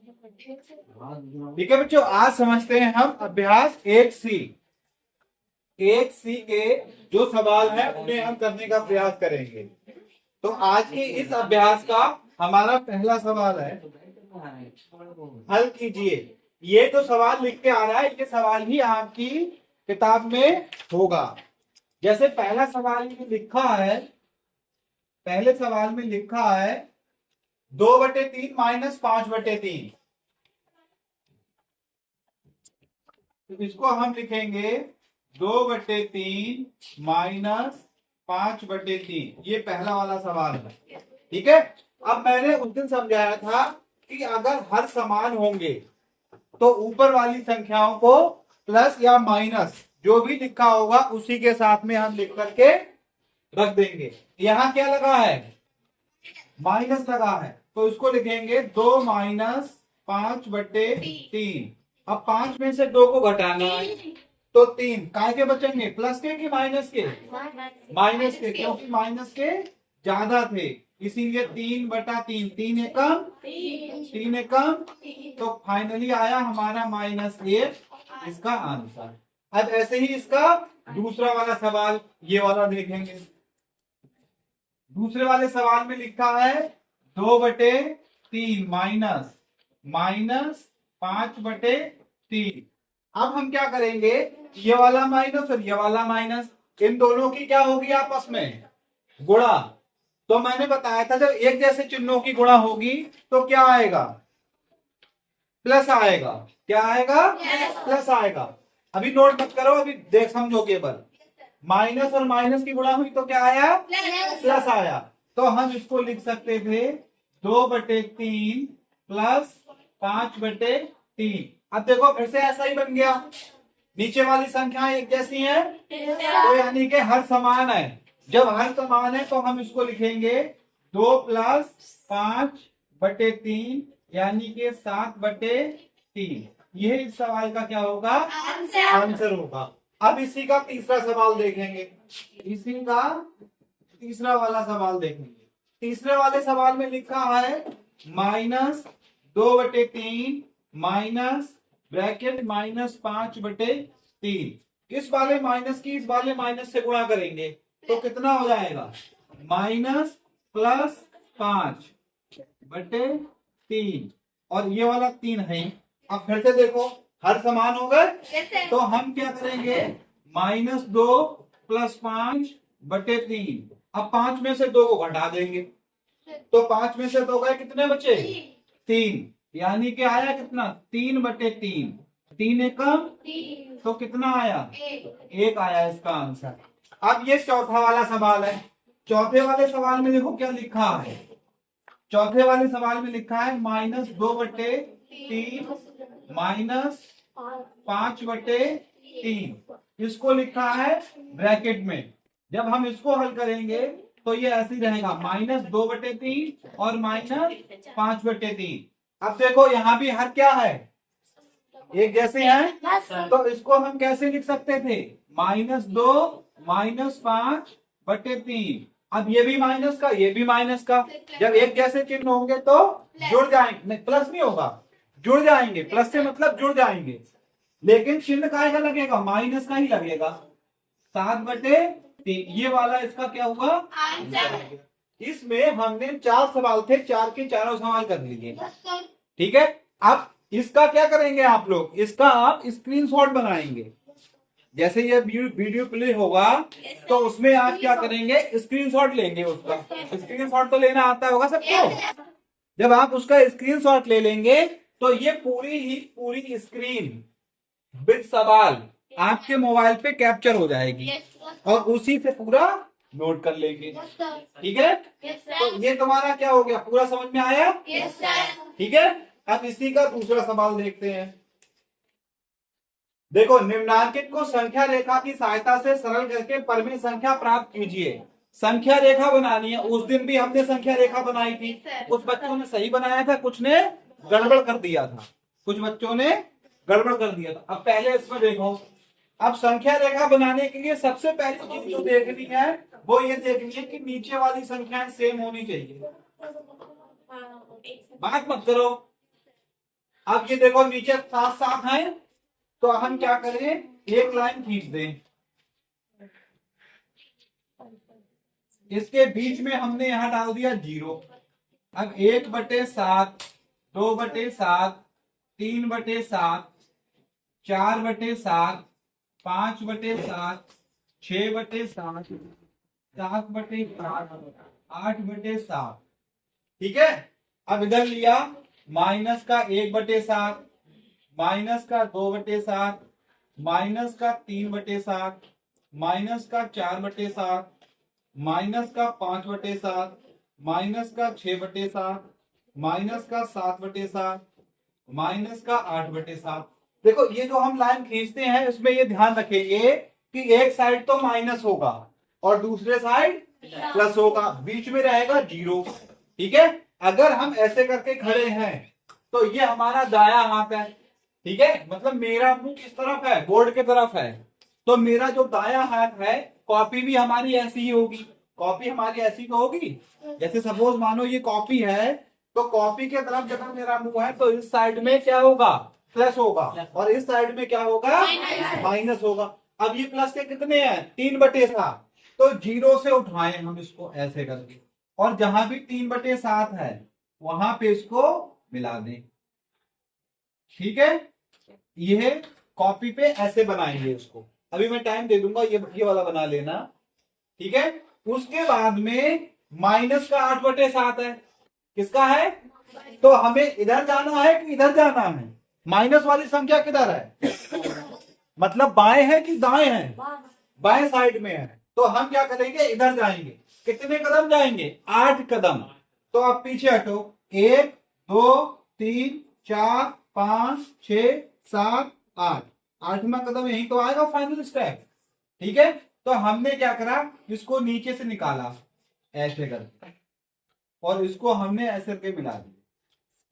ठीक है बच्चों, आज समझते हैं हम अभ्यास 1C। 1C के जो सवाल है उन्हें हम करने का प्रयास करेंगे। तो आज के इस अभ्यास का हमारा पहला सवाल है, हल कीजिए। ये जो सवाल लिख के आ रहा है ये सवाल ही आपकी किताब में होगा। जैसे पहला सवाल में लिखा है, पहले सवाल में लिखा है 2/3 माइनस 5/3। तो इसको हम लिखेंगे 2/3 माइनस 5/3। ये पहला वाला सवाल है। ठीक है, अब मैंने उस दिन समझाया था कि अगर हर समान होंगे तो ऊपर वाली संख्याओं को प्लस या माइनस जो भी लिखा होगा उसी के साथ में हम लिख करके रख देंगे। यहां क्या लगा है? माइनस लगा है, तो इसको लिखेंगे 2 माइनस 5/3। अब 5 में से 2 को घटाना है तो 3 काय के बचेंगे, प्लस के कि माइनस के? माइनस के, क्योंकि माइनस के ज्यादा थे इसीलिए 3/3। 3 एकम, तो फाइनली आया हमारा -1 इसका आंसर। अब ऐसे ही इसका दूसरा वाला सवाल ये वाला देखेंगे। दूसरे वाले सवाल में लिखा है 2/3 माइनस 5/3। अब हम क्या करेंगे, ये वाला माइनस और ये वाला माइनस, इन दोनों की क्या होगी आपस में? गुणा। तो मैंने बताया था जब एक जैसे चिन्हों की गुणा होगी तो क्या आएगा? प्लस आएगा। क्या आएगा? प्लस आएगा। अभी नोट मत करो, अभी देख समझो केवल। माइनस और माइनस की गुणा हुई तो क्या आया? प्लस आया। तो हम इसको लिख सकते थे 2/3 प्लस 5/3। अब देखो फिर से ऐसा ही बन गया, नीचे वाली संख्या एक जैसी है तो यानी कि हर समान है। जब हर समान है तो हम इसको लिखेंगे 2 प्लस 5/3 यानी कि 7/3। यह इस सवाल का क्या होगा? आंसर होगा। अब इसी का तीसरा सवाल देखेंगे। इसी का तीसरा वाला सवाल देखेंगे। तीसरे वाले सवाल में लिखा है -2/3 माइनस ब्रैकेट -5/3। इस वाले माइनस की इस वाले माइनस से गुणा करेंगे तो कितना हो जाएगा? माइनस प्लस 5/3 और ये वाला 3 है। अब फिर से देखो हर समान हो गए तो हम क्या करेंगे, -2 प्लस 5/3। अब 5 में से 2 को घटा देंगे तो 5 में से 2 गए, कितने बचे? 3। यानी कि आया कितना? 3/3। 3 एकम, तो कितना आया? 1 आया इसका आंसर। अब ये चौथा वाला सवाल है। चौथे वाले सवाल में देखो क्या लिखा है। चौथे वाले सवाल में लिखा है -2/3 माइनस 5/3। इसको लिखा है ब्रैकेट में। जब हम इसको हल करेंगे तो ये ऐसे ही रहेगा -2/3 और -5/3। अब देखो यहाँ भी हर क्या है? एक जैसे हैं, तो इसको हम कैसे लिख सकते थे? -2 -5/3। अब ये भी माइनस का, ये भी माइनस का। जब एक जैसे चिन्ह होंगे तो जुड़ जाएंगे, नहीं प्लस नहीं होगा, जुड़ जाएंगे। प्लस से मतलब जुड़ जाएंगे, लेकिन चिन्ह का लगेगा, माइनस का ही लगेगा। 7/3 ये वाला इसका क्या हुआ? आंसर। इसमें हमने 4 सवाल थे, 4 के चारों सवाल कर लीजिए। ठीक है, अब इसका क्या करेंगे आप लोग? इसका आप स्क्रीनशॉट बनाएंगे। जैसे ये वीडियो प्ले होगा तो उसमें आप क्या करेंगे, स्क्रीनशॉट लेंगे। उसका स्क्रीनशॉट तो लेना आता होगा सबको। जब आप उसका स्क्रीनशॉट ले लेंगे तो ये पूरी स्क्रीन विद सवाल आपके मोबाइल पे कैप्चर हो जाएगी और उसी से पूरा नोट कर लेंगे। ठीक है, तो ये तुम्हारा क्या हो गया? पूरा समझ में आया? ठीक है, अब इसी का दूसरा सवाल देखते हैं। देखो, निम्नांकित को संख्या रेखा की सहायता से सरल करके परिमेय संख्या प्राप्त कीजिए। संख्या रेखा बनानी है। उस दिन भी हमने संख्या रेखा बनाई थी। कुछ बच्चों ने सही बनाया था, कुछ ने गड़बड़ कर दिया था। कुछ बच्चों ने गड़बड़ कर दिया था। अब पहले इसमें देखो, अब संख्या रेखा बनाने के लिए सबसे पहली चीज जो देखनी है वो ये देखनी है कि नीचे वाली संख्याएं सेम होनी चाहिए। बात मत करो, अब ये देखो नीचे साथ साथ है, तो हम क्या करें, एक लाइन खींच दें। इसके बीच में हमने यहां डाल दिया 0। अब 1/7, 2/7, 3/7, 4/7, 5/7, 6/7, 7/7, 8/7। ठीक है। अब इधर लिया माइनस का 1/7, माइनस का 2/7, माइनस का 3/7, माइनस का 4/7, माइनस का 5/7, माइनस का 6/7, माइनस का 7/7, माइनस का 8/7। देखो ये जो हम लाइन खींचते हैं इसमें ये ध्यान रखेंगे कि एक साइड तो माइनस होगा और दूसरे साइड प्लस होगा, बीच में रहेगा 0। ठीक है। अगर हम ऐसे करके खड़े हैं तो ये हमारा दायां हाथ है। ठीक है, मतलब मेरा मुंह किस तरफ है, बोर्ड की तरफ है, तो मेरा जो दायां हाथ है, कॉपी भी हमारी ऐसी ही होगी। कॉपी हमारी ऐसी तो होगी, जैसे सपोज मानो ये कॉपी है, तो कॉपी के तरफ जब मेरा मुंह है तो इस साइड में क्या होगा, प्लस होगा, और इस साइड में क्या होगा, माइनस होगा। अब ये प्लस के कितने हैं, 3/7, तो 0 से उठाएं हम इसको ऐसे करके, और जहां भी 3/7 है वहां पे इसको मिला दें। ठीक है, ये कॉपी पे ऐसे बनाएंगे इसको। अभी मैं टाइम दे दूंगा, ये वाला बना लेना। ठीक है। उसके बाद में माइनस का 8/7 है, किसका है, तो हमें इधर जाना है कि इधर जाना है, माइनस वाली संख्या किधर है, मतलब बाएं है कि दाएं है, बाएं साइड में है, तो हम क्या करेंगे, इधर जाएंगे। कितने कदम जाएंगे, 8 कदम। तो आप पीछे हटो, 1 2 3 4 5 6 7 8, 8वां कदम यही तो आएगा, फाइनल स्टेप। ठीक है। तो हमने क्या करा, इसको नीचे से निकाला ऐसे करके, और इसको हमने ऐसे करके मिला दिया।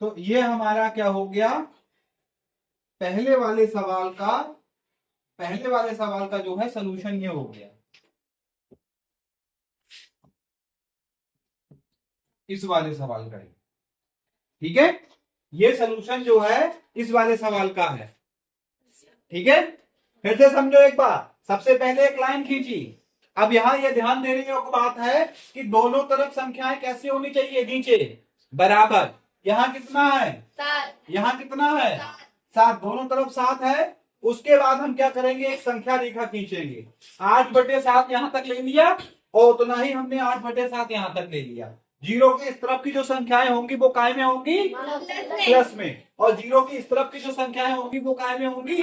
तो ये हमारा क्या हो गया, पहले वाले सवाल का जो है सलूशन ये हो गया। इस वाले सवाल का, ठीक है, ये सलूशन जो है इस वाले सवाल का है। ठीक है, फिर से समझो एक बार। सबसे पहले एक लाइन खींची। अब यहां ये ध्यान देने योग्य बात है कि दोनों तरफ संख्याएं कैसी होनी चाहिए, नीचे बराबर। यहां कितना है, 7, यहां कितना है, 7, दोनों तरफ 7 है। उसके बाद हम क्या करेंगे, एक संख्या रेखा खींचेंगे। 8/7 यहां तक ले लिया, और उतना ही हमने 8/7 यहां तक ले लिया। 0 के इस तरफ की जो संख्याएं होंगी वो काय में होंगी, प्लस में, और 0 की इस तरफ की जो संख्याएं होंगी वो काय में होंगी,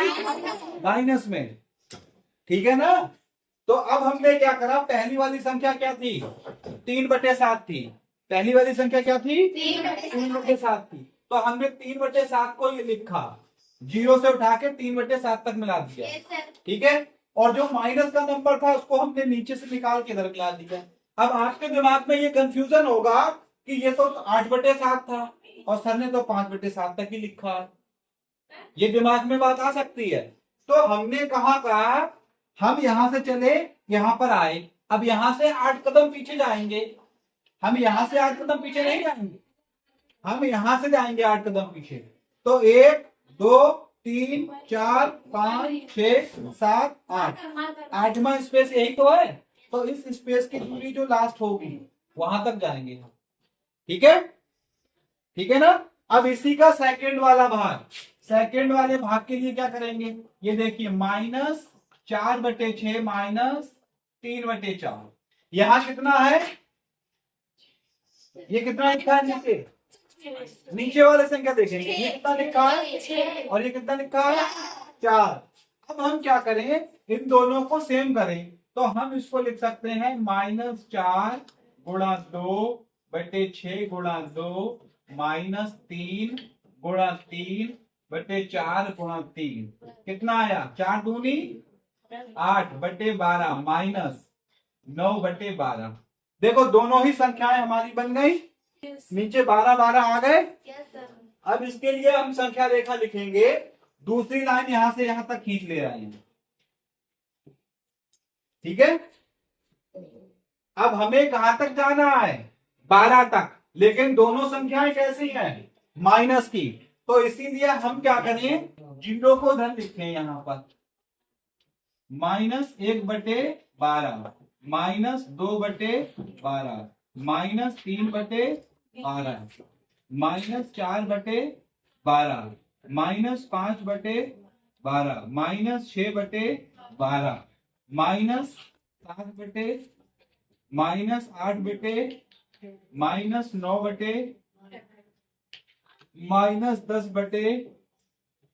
माइनस में। ठीक है ना। तो अब हमने क्या करा, पहली वाली संख्या क्या थी, 3/7 थी। पहली वाली संख्या क्या थी, 3/7 थी। तो हमने 3/7 को ये लिखा, 0 से उठा के 3/7 तक मिला दिया। ठीक है, और जो माइनस का नंबर था उसको हमने नीचे से निकाल के इधर मिला दिया। अब आपके दिमाग में ये कंफ्यूजन होगा कि ये तो 8/7 था और सर ने तो 5/7 तक ही लिखा है, ये दिमाग में बात आ सकती है। तो हमने कहा हम यहां से चले, यहां पर आए, अब यहां से 8 कदम पीछे जाएंगे। हम यहां से 8 कदम पीछे नहीं जाएंगे, हम यहां से जाएंगे 8 कदम पीछे। तो 1 2 3 4 5 6 7 8, 8वां स्पेस यही तो है, तो इस स्पेस की दूरी जो लास्ट होगी वहां तक जाएंगे। ठीक है, ठीक है ना। अब इसी का सेकंड वाला भाग, सेकंड वाले भाग के लिए क्या करेंगे, ये देखिए -4/6 -3/4। यहां कितना है, ये कितना लिखा है नीचे, नीचे वाले संख्या देखेंगे, ये कितना लिखा है और ये कितना लिखा है, 4। अब हम क्या करें, इन दोनों को सेम करें, तो हम इसको लिख सकते हैं -4 × 2/6 × 2 -3 × 3/4 × 3। कितना आया, 4 दूनी 8/12 -9/12। देखो दोनों ही संख्याएं हमारी बन गई, नीचे 12 आ गए। अब इसके लिए हम संख्या रेखा लिखेंगे, दूसरी लाइन यहां से यहां तक खींच ले रहे हैं। ठीक है, अब हमें कहां तक जाना है, 12 तक, लेकिन दोनों संख्याएं कैसी हैं, माइनस की। तो इसीलिए हम क्या करें, 0 को धन लिखें यहाँ पर, -1/12, -2/12, -3/12, -4/12, -5/12, -6/12, -7/, -8/, -9/, -10/,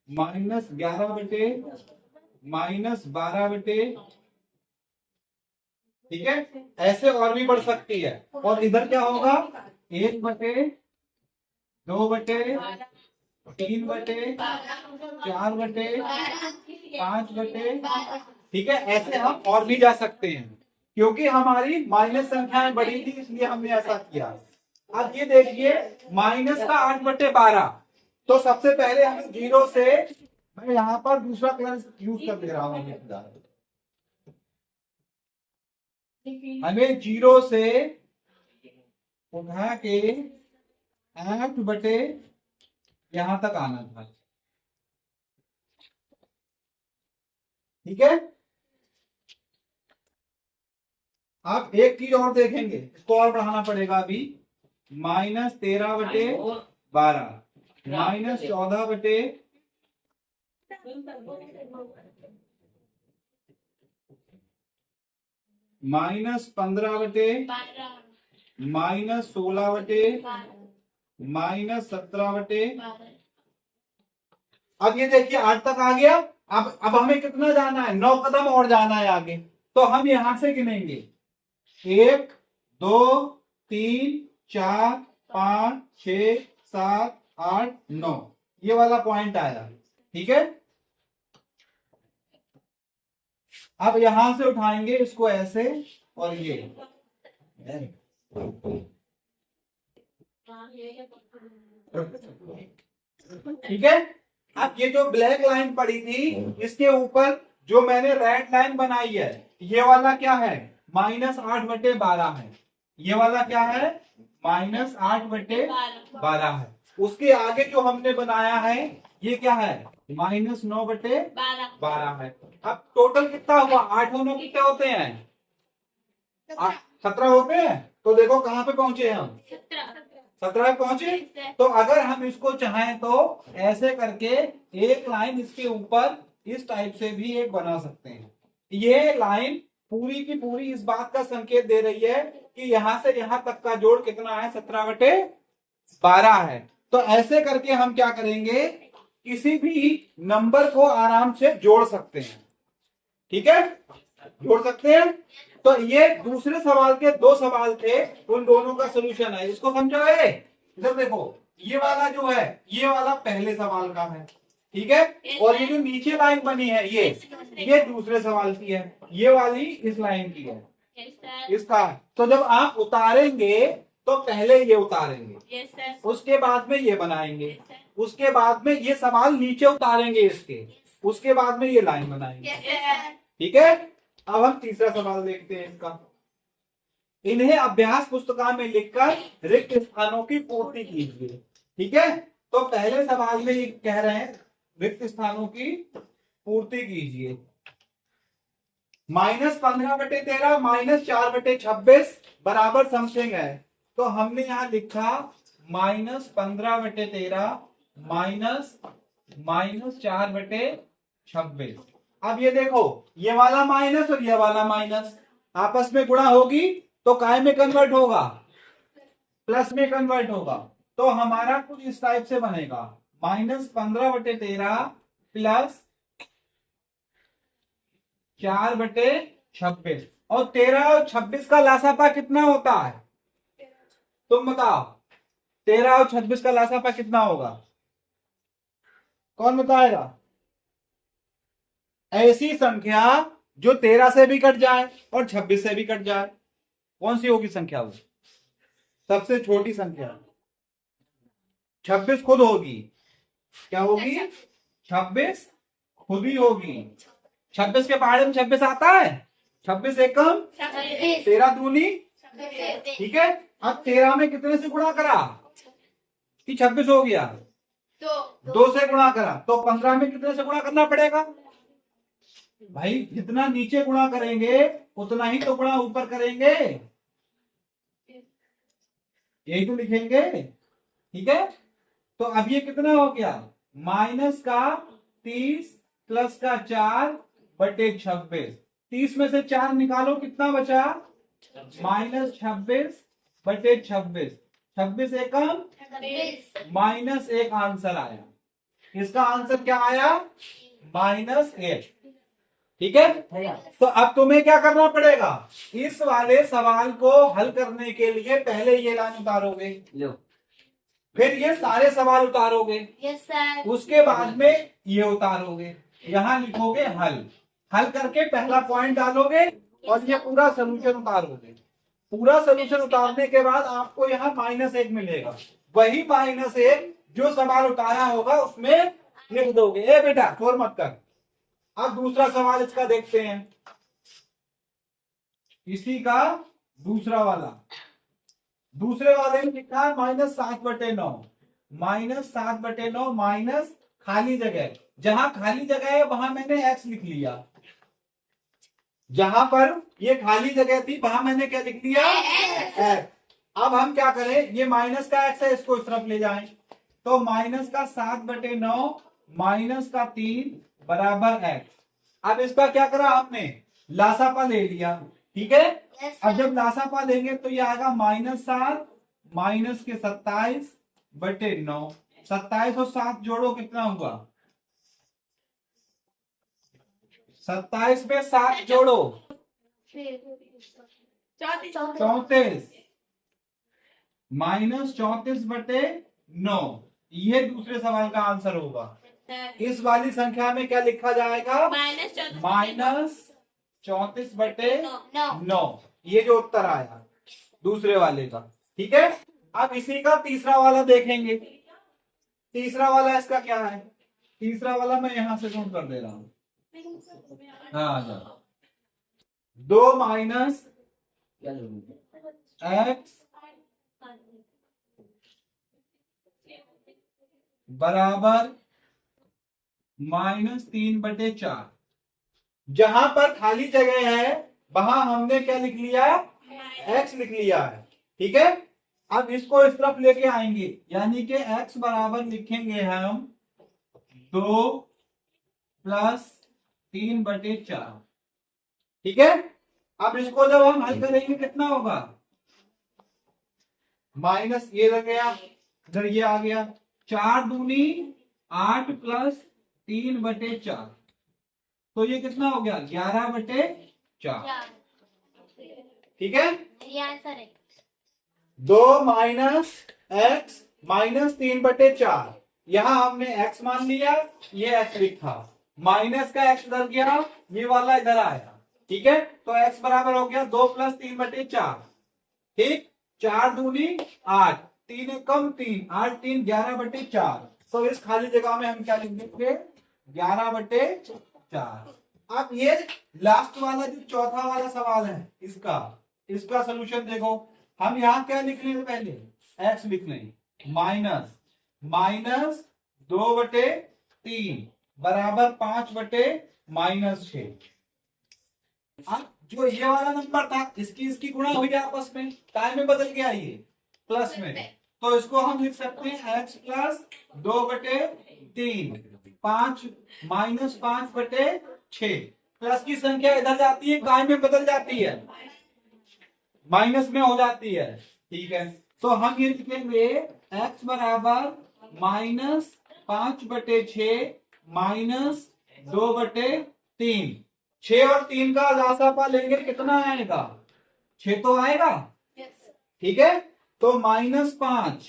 -11/, -12/। ठीक है, ऐसे और भी बढ़ सकती है। और इधर क्या होगा, 1/, 2/, 3/, 4/, 5/। ठीक है, ऐसे हम और भी जा सकते हैं, क्योंकि हमारी माइनस संख्याएं बड़ी थी इसलिए हमने ऐसा किया। अब ये देखिए -8/12, तो सबसे पहले हम 0 से, मैं यहाँ पर दूसरा कलर यूज कर दे रहा हूँ, हमें 0 से उठा के 8/, यहां तक आना था। ठीक है, आप एक चीज और देखेंगे, इसको और बढ़ाना पड़ेगा अभी, -13/12, -14/, -15/, -16/, -17/। अब ये देखिए 8 तक आ गया। अब हमें कितना जाना है, 9 कदम और जाना है आगे। तो हम यहां से गिनेंगे, 1, 2, 3, 4, 5, 6, 7, 8, 9, ये वाला पॉइंट आया। ठीक है, अब यहां से उठाएंगे इसको ऐसे, और ये ठीक है। अब ये जो ब्लैक लाइन पड़ी थी, इसके ऊपर जो मैंने रेड लाइन बनाई है, ये वाला क्या है, -8/12 है। ये वाला क्या है, -8/12 है। उसके आगे जो हमने बनाया है, ये क्या है, -9/12 है। अब टोटल कितना हुआ, 8 और 9 कितने होते हैं, 17 होते हैं। तो देखो कहां पे पहुंचे हम, 17 पे पहुंचे। तो अगर हम इसको चाहें तो ऐसे करके एक लाइन इसके ऊपर इस टाइप से भी एक बना सकते हैं। ये लाइन पूरी की पूरी इस बात का संकेत दे रही है कि यहां से यहां तक का जोड़ कितना है, 17/12 है। तो ऐसे करके हम क्या करेंगे, किसी भी नंबर को आराम से जोड़ सकते हैं। ठीक है, जोड़ सकते हैं। तो ये दूसरे सवाल के 2 सवाल थे, उन दोनों का सोल्यूशन है। इसको समझाए, इधर देखो, ये वाला जो है, ये वाला पहले सवाल का है। ठीक है, और ये जो नीचे लाइन बनी है, ये दूसरे सवाल की है, ये वाली इस लाइन की है, इसका। तो जब आप उतारेंगे तो पहले ये उतारेंगे, उसके बाद में ये बनाएंगे, उसके बाद में ये सवाल नीचे उतारेंगे इसके, उसके बाद में ये लाइन बनाएंगे। ठीक है, अब हम तीसरा सवाल देखते हैं इसका। इन्हें अभ्यास पुस्तिका में लिखकर रिक्त स्थानों की पूर्ति कीजिए। ठीक है, तो पहले सवाल में ये कह रहे हैं रिक्त स्थानों की पूर्ति कीजिए। -15/13 -4/26 बराबर समथिंग है। तो हमने यहां लिखा -15/13 -4/26। अब ये देखो, ये वाला माइनस और ये वाला माइनस आपस में गुणा होगी तो काय में कन्वर्ट होगा, प्लस में कन्वर्ट होगा। तो हमारा कुछ इस टाइप से बनेगा, -15/13 प्लस 4/26। और 13 और 26 का लासापा कितना होता है, तुम बताओ। 13 और 26 का लासापा कितना होगा, कौन बताएगा। ऐसी संख्या जो 13 से भी कट जाए और 26 से भी कट जाए, कौन सी होगी संख्या वो, सबसे छोटी संख्या। 26 खुद होगी, क्या होगी, 26 खुद ही होगी। 26 के पहाड़े में 26 आता है, 26 एकम 13 दूनी। ठीक है, अब 13 में कितने से गुणा करा कि 26 हो गया, 2 से गुणा करा तो 15 में कितने से गुणा करना पड़ेगा भाई? जितना नीचे गुणा करेंगे उतना ही तो गुणा ऊपर करेंगे, यही तो लिखेंगे। ठीक है, तो अब ये कितना हो गया? माइनस का 30 प्लस का 4 बटे 26। 30 में से 4 निकालो, कितना बचा? माइनस 26 बटे 26। 26 एकम माइनस 1 आंसर आया। इसका आंसर क्या आया? -1। ठीक है, तो अब तुम्हें क्या करना पड़ेगा? इस वाले सवाल को हल करने के लिए पहले ये लाइन उतारोगे, फिर ये सारे सवाल उतारोगे, उसके बाद में ये उतारोगे, यहाँ लिखोगे हल। हल करके पहला पॉइंट डालोगे और ये पूरा सोल्यूशन उतारोगे। पूरा सोल्यूशन उतारने के बाद आपको यहाँ -1 मिलेगा। वही -1 जो सवाल उतारा होगा उसमें लिख दोगे। ए बेटा शोर मत कर। अब दूसरा सवाल इसका देखते हैं, इसी का दूसरा वाला। दूसरे वाले में लिखा है -7/9। -7/9 माइनस खाली जगह, जहां खाली जगह है वहां मैंने x लिख लिया। जहां पर ये खाली जगह थी वहां मैंने क्या लिख लिया? x। अब हम क्या करें, ये माइनस का x है, इसको इस तरफ ले जाएं तो माइनस का 7/9 माइनस का 3 बराबर x। अब इसका क्या करा हमने? लासापा ले लिया। ठीक है, अब जब लासापा लेंगे तो ये आएगा -7 माइनस के 27/9। 27 और 7 जोड़ो, कितना हुआ? 27 में 7 जोड़ो, 34 -34/9। ये दूसरे सवाल का आंसर होगा। इस वाली संख्या में क्या लिखा जाएगा? -34/9। ये जो उत्तर आया दूसरे वाले का। ठीक है, अब इसी का तीसरा वाला देखेंगे। तीसरा वाला इसका क्या है? तीसरा वाला मैं यहां से नोट कर दे रहा हूं। हाँ, 2 माइनस x बराबर -3/4। जहां पर खाली जगह है वहां हमने क्या लिख लिया? x लिख लिया है। ठीक है, अब इसको इस तरफ लेके आएंगे, यानी कि x बराबर लिखेंगे हम 2 + 3/4। ठीक है, अब इसको जब हम हल करेंगे कितना होगा? माइनस ये लग गया, इधर ये आ गया, 4 दूनी 8 + 3/4। तो ये कितना हो गया? 11/4। ठीक है, ये आंसर है। 2 माइनस x -3/4। यहां हमने x मान लिया, ये x लिखा, माइनस का x इधर गया, ये वाला इधर आया। ठीक है, तो x बराबर हो गया 2 + 3/4। ठीक, 4 दूनी 8, 3 एकम 3, 8 3 11/4। तो इस खाली जगह में हम क्या लिख देंगे? 11/4। अब ये लास्ट वाला जो चौथा वाला सवाल है इसका सोल्यूशन देखो। हम यहाँ क्या लिख रहे हैं? पहले x लिख रहे हैं, माइनस 2/3 बराबर 5/-6। अब जो ये वाला नंबर था इसकी गुणा हुई आपस में, टाइम में बदल गया ये प्लस में, तो इसको हम लिख सकते हैं x + 2/3 5 -5/6। प्लस की संख्या इधर जाती है, काय में बदल जाती है, माइनस में हो जाती है। ठीक है, तो हम ये लिखेंगे x बराबर -5/6 -2/3। 6 और 3 का लासापा लेंगे कितना आएगा? 6 तो आएगा। ठीक है, तो -5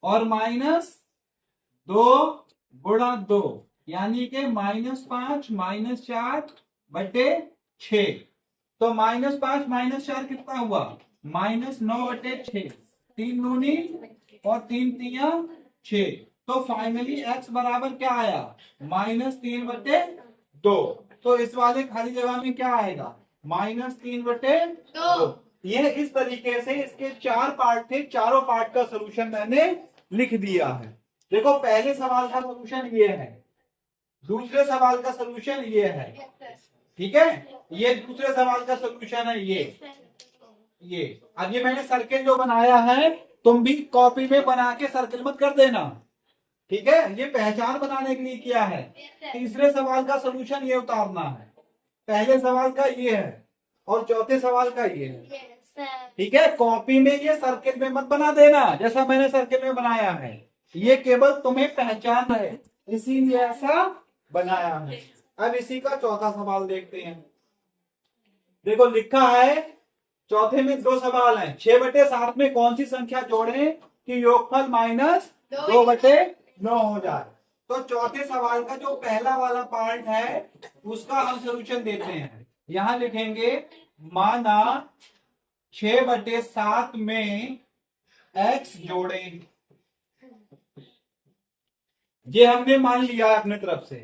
और -2 गुणा 2, यानी कि -5 -4/6। तो -5 -4 कितना हुआ? -9/6। 3 दूनी और 3 तिया 6। तो फाइनली x बराबर क्या आया? -3/2। तो इस वाले खाली जगह में क्या आएगा? -3/2। यह इस तरीके से इसके 4 पार्ट थे, चारों पार्ट का सोल्यूशन मैंने लिख दिया है। देखो पहले सवाल का सोल्यूशन ये है, दूसरे सवाल का सोल्यूशन ये है, ठीक है। ये दूसरे सवाल का सोल्यूशन है ये। अब ये मैंने सर्किल जो बनाया है, तुम भी कॉपी में बना के सर्किल मत कर देना, ठीक है। ये पहचान बनाने के लिए किया है। तीसरे सवाल का सोल्यूशन ये उतारना है, पहले सवाल का ये है और चौथे सवाल का ये है, ठीक है। कॉपी में ये सर्किल में मत बना देना जैसा मैंने सर्किल में बनाया है, ये केवल तुम्हें पहचान है, इसीलिए ऐसा बनाया है। अब इसी का चौथा सवाल देखते हैं। देखो लिखा है, चौथे में दो सवाल हैं, 6/7 में कौन सी संख्या जोड़ें कि योगफल -2/9 हो जाए। तो चौथे सवाल का जो पहला वाला पार्ट है उसका हम सोल्यूशन देते हैं। यहां लिखेंगे माना 6/7 में x जोड़ें, ये हमने मान लिया अपने तरफ से।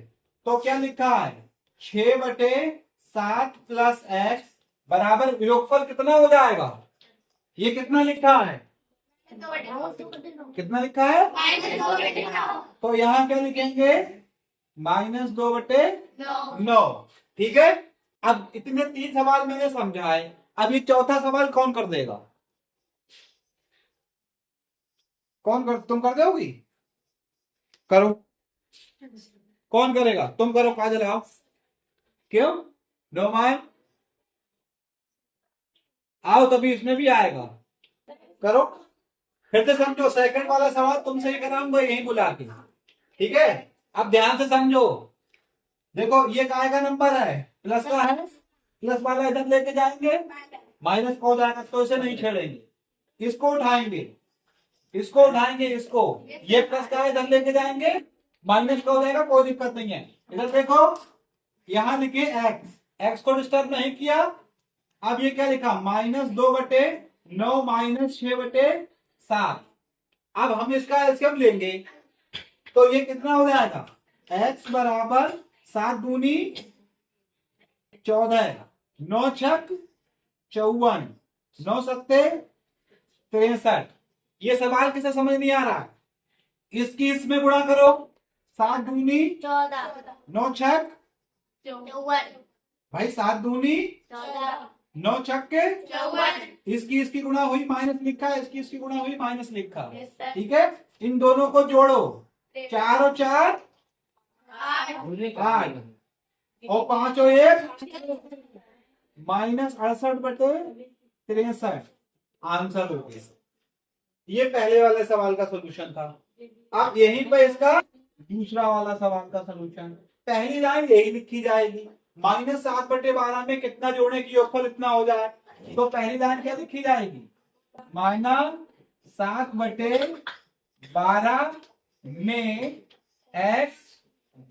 तो क्या लिखा है, 6/7 प्लस x बराबर योगफल कितना हो जाएगा, ये कितना लिखा है, कितना लिखा है, तो यहाँ क्या लिखेंगे -2/9, ठीक है। अब इतने 3 सवाल मैंने समझाए, अब ये चौथा सवाल कौन कर देगा, तुम कर दोगी, करो, कौन करेगा, तुम करो, काजल आओ, क्यों, नो माय आओ, तभी इसमें भी आएगा, करो, फिर से समझो। सेकंड वाला सवाल तुमसे ही कराऊंगा यहीं बुला के, ठीक है। अब ध्यान से समझो, देखो ये काय का नंबर है, प्लस का है, प्लस वाला इधर लेके जाएंगे, माइनस का हो जाएगा, तो इसे नहीं छेड़ेंगे, इसको उठाएंगे, इसको उठाएंगे, इसको, ये प्लस का इधर लेके जाएंगे, माइनस का हो जाएगा, कोई दिक्कत नहीं है। इधर देखो, यहां लिखे x को डिस्टर्ब नहीं किया। अब ये क्या लिखा, -2/9 -6/7। अब हम इसका एलसीएम लेंगे, तो ये कितना हो जाएगा, x बराबर 7 दूनी 14, 9 छक 54, 9 सत्ते 63। ये सवाल किसे समझ नहीं आ रहा, इसकी इसमें गुणा करो, 7 दूनी 9 छक, भाई 7 दूनी 9 छक्के, इसकी गुणा हुई, माइनस लिखा है, इसकी गुणा हुई, माइनस लिखा, ठीक है। इन दोनों को जोड़ो, 4 और 4 8 और 5 और 1 -68/63 आंसर हो गया। ये पहले वाले सवाल का सोल्यूशन था। अब यहीं पर इसका दूसरा वाला सवाल का सोल्यूशन, पहली लाइन यही लिखी जाएगी, -7/12 में कितना जोड़ने की योगफल इतना हो जाए, तो पहली लाइन क्या लिखी जाएगी, -7/12 में x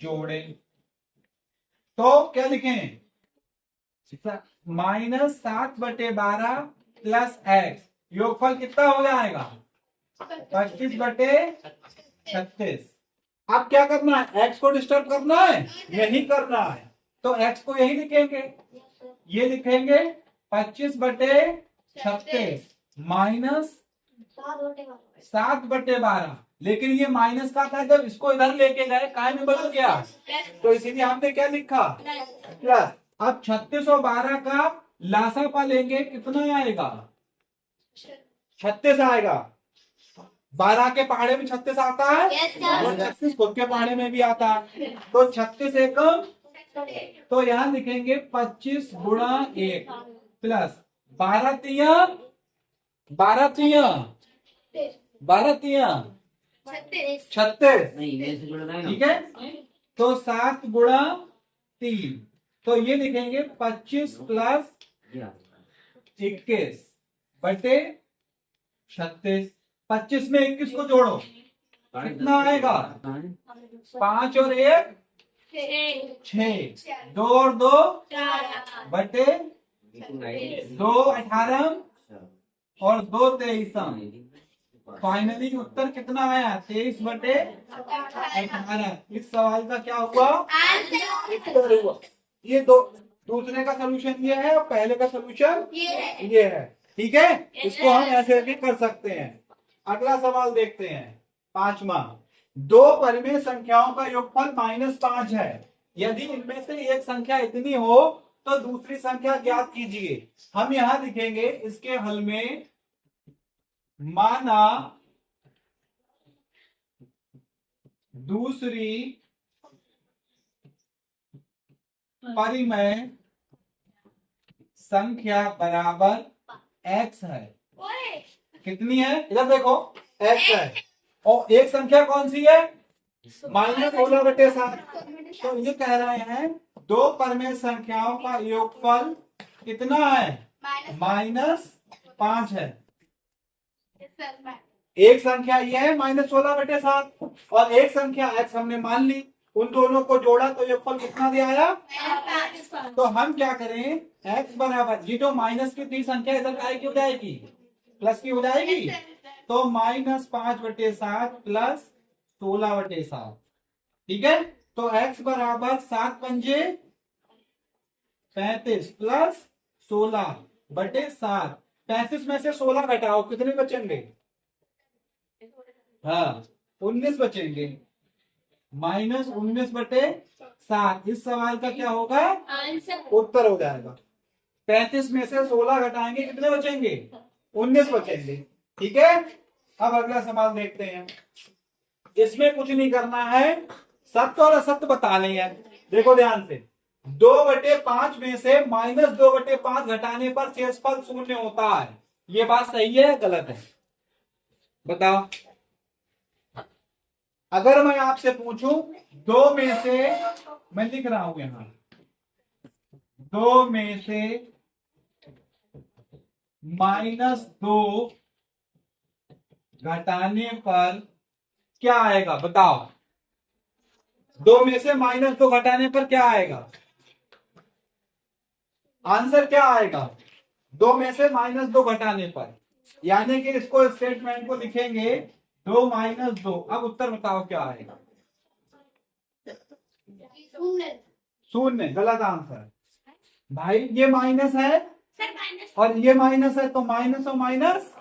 जोड़े, तो क्या लिखें, -7/12 प्लस x, योगफल कितना हो जाएगा 25/36। अब क्या करना है, x को डिस्टर्ब करना है, नहीं करना है, तो x को यही लिखेंगे, ये लिखेंगे 25/36 -7/12। लेकिन ये माइनस का था, जब इसको इधर लेके गए काय में बदल गया, तो इसीलिए हमने क्या लिखा, प्लस। अब 36 और 12 का लासापा लेंगे, कितना आएगा, 36 आएगा। 12 के पहाड़े में 36 आता है, और 36 खुद के पहाड़े में भी आता है, तो 36 एकम, तो यहां लिखेंगे 25 गुणा 1 प्लस 12 तिया 36, ठीक है। तो 7 गुणा 3, तो ये लिखेंगे 25 प्लस 21/36। 25 में 21 को जोड़ो, कितना आएगा, 5 और 1 6, 2 और 2 बटे 2 18 और 2 23। फाइनली उत्तर कितना आया, 23/18। इस सवाल का क्या हुआ, उत्तर हुआ। ये दूसरे का सोल्यूशन ये है और पहले का सोल्यूशन ये है, ठीक है। इसको हम ऐसे भी कर सकते हैं। अगला सवाल देखते हैं, 5वां। दो परिमेय संख्याओं का योगफल -5 है। यदि इनमें से एक संख्या इतनी हो तो दूसरी संख्या ज्ञात कीजिए। हम यहां लिखेंगे इसके हल में, माना दूसरी परिमेय संख्या बराबर x है। कितनी है? इधर देखो, x है। और एक संख्या कौन सी है? -16/7। तो ये कह रहे हैं दो परिमेय संख्याओं का योगफल कितना है? -5 है। एक संख्या ये है -16/7 और एक संख्या x हमने मान ली। उन दोनों को जोड़ा तो योगफल कितना दिया आया? तो हम क्या करें, x बराबर, ये जो माइनस की थी संख्या इधर काय की हो जाएगी? प्लस की हो जाएगी। तो -5/7 प्लस 16/7। ठीक है। तो x बराबर 7 पंजे 35 प्लस 16/7। 35 में से 16 घटाओ, कितने बचेंगे? हाँ, 19 बचेंगे। -19/7। इस सवाल का क्या होगा? उत्तर हो जाएगा। 35 में से 16 घटाएंगे, कितने बचेंगे? 19 बचेंगे। ठीक है। अब अगला सवाल देखते हैं। इसमें कुछ नहीं करना है, सत्य और असत्य बताने हैं। देखो ध्यान से, 2/5 में से -2/5 घटाने पर शेषफल 0 होता है। ये बात सही है या गलत है? बताओ। अगर मैं आपसे पूछूं, दो में से, मैं लिख रहा हूं यहां, 2 में से -2 घटाने पर क्या आएगा? बताओ। 2 में से -2 घटाने पर क्या आएगा? आंसर क्या आएगा? 2 में से -2 घटाने पर, यानी कि इसको स्टेटमेंट को लिखेंगे 2 - 2। अब उत्तर बताओ क्या आएगा? 0। गलत आंसर भाई। ये माइनस है और ये माइनस है, तो माइनस और माइनस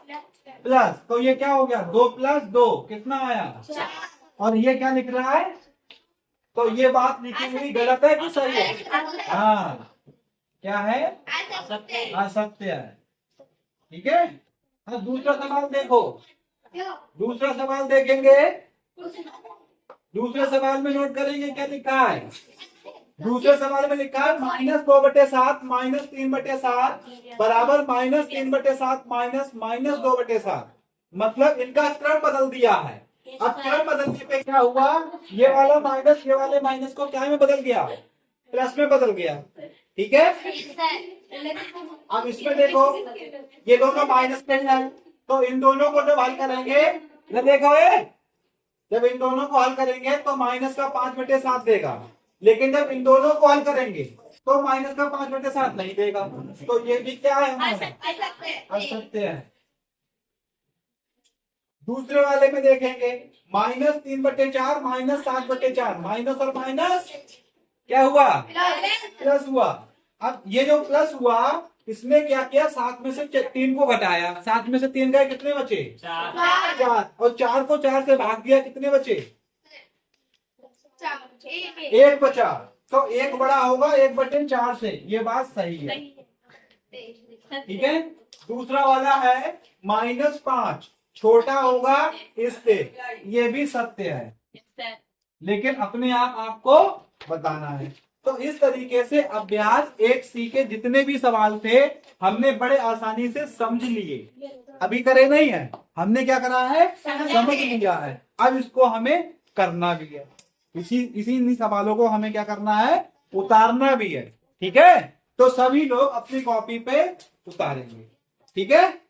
प्लस, तो ये क्या हो गया? 2 + 2 कितना आया? और ये क्या लिख रहा है? तो ये बात लिखी हुई गलत है कि सही है? हाँ, क्या है? असत्य है। ठीक है। अब दूसरा सवाल देखो। दूसरा सवाल देखेंगे, दूसरे सवाल में नोट करेंगे क्या लिखा है। दूसरे सवाल में लिखा है -2/7 -3/7 बराबर -3/7 -2/7। मतलब इनका क्रम बदल दिया है। अब क्रम बदलने पे क्या हुआ? ये वाला माइनस ये वाले माइनस को क्या में बदल गया? प्लस में बदल गया। ठीक है। अब इसमें देखो, ये दोनों माइनस में है, तो इन दोनों को जब हल करेंगे, देखो जब इन दोनों को हल करेंगे तो माइनस का 5/7 देगा। लेकिन जब इन दोनों को हल करेंगे तो माइनस का 5/7 नहीं देगा। तो ये भी क्या है? असत्य है। दूसरे वाले में देखेंगे, -3/4 -7/4, माइनस और माइनस क्या हुआ? प्लस हुआ। अब ये जो प्लस हुआ, इसने क्या किया? 7 में से 3 को घटाया। 7 में से 3 गए, कितने बचे? 4। और 4 को 4 से भाग दिया, कितने बचे? 1 बचा। तो 1 बड़ा होगा 1/4 से। ये बात सही है। ठीक है। दूसरा वाला है -5 छोटा होगा इससे। ये भी सत्य है, लेकिन अपने आप आपको बताना है। तो इस तरीके से अभ्यास 1C के जितने भी सवाल थे हमने बड़े आसानी से समझ लिए। अभी करे नहीं है, हमने क्या करा है? समझ लिया है। अब इसको हमें करना भी है। इसी सवालों को हमें क्या करना है? उतारना भी है। ठीक है। तो सभी लोग अपनी कॉपी पे उतारेंगे। ठीक है।